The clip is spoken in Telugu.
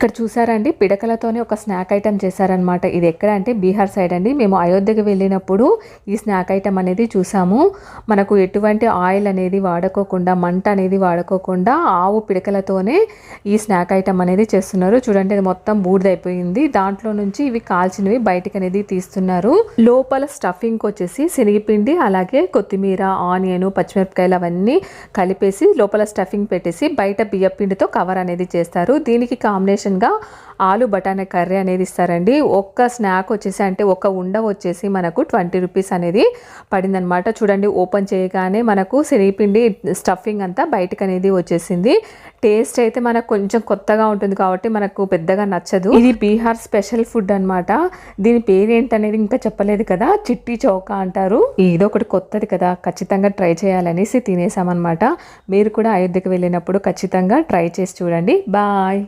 ఇక్కడ చూసారండి, పిడకలతోనే ఒక స్నాక్ ఐటెం చేశారనమాట. ఇది ఎక్కడ అంటే బీహార్ సైడ్ అండి. మేము అయోధ్యకి వెళ్ళినప్పుడు ఈ స్నాక్ ఐటెం అనేది చూసాము. మనకు ఎటువంటి ఆయిల్ అనేది వాడుకోకుండా, మంట అనేది వాడుకోకుండా ఆవు పిడకలతోనే ఈ స్నాక్ ఐటెం అనేది చేస్తున్నారు. చూడండి, అది మొత్తం బూడిదైపోయింది. దాంట్లో నుంచి ఇవి కాల్చినవి బయటకు అనేది తీస్తున్నారు. లోపల స్టఫింగ్ వచ్చేసి శనగపిండి, అలాగే కొత్తిమీర, ఆనియన్, పచ్చిమిరపకాయలు అవన్నీ కలిపేసి లోపల స్టఫింగ్ పెట్టేసి బయట బియ్యపిండితో కవర్ అనేది చేస్తారు. దీనికి కాంబినేషన్గా ఆలు బటానీ కర్రీ అనేది ఇస్తారండి. ఒక్క స్నాక్ వచ్చేసి అంటే ఒక ఉండ వచ్చేసి మనకు 20 రూపీస్ అనేది పడిందనమాట. చూడండి, ఓపెన్ చేయగానే మనకు శనగపిండి స్టఫింగ్ అంతా బయటకు అనేది వచ్చేసింది. టేస్ట్ అయితే మనకు కొంచెం కొత్తగా ఉంటుంది కాబట్టి మనకు పెద్దగా నచ్చదు. ఇది బీహార్ స్పెషల్ ఫుడ్ అనమాట. దీని పేరు ఏంటనేది ఇంకా చెప్పలేదు కదా, చిట్టి చౌకా అంటారు. ఇది ఒకటి కొత్తది కదా, ఖచ్చితంగా ట్రై చేయాలనేసి తినేసామన్నమాట. మీరు కూడా అయోధ్యకు వెళ్ళినప్పుడు ఖచ్చితంగా ట్రై చేసి చూడండి. బాయ్.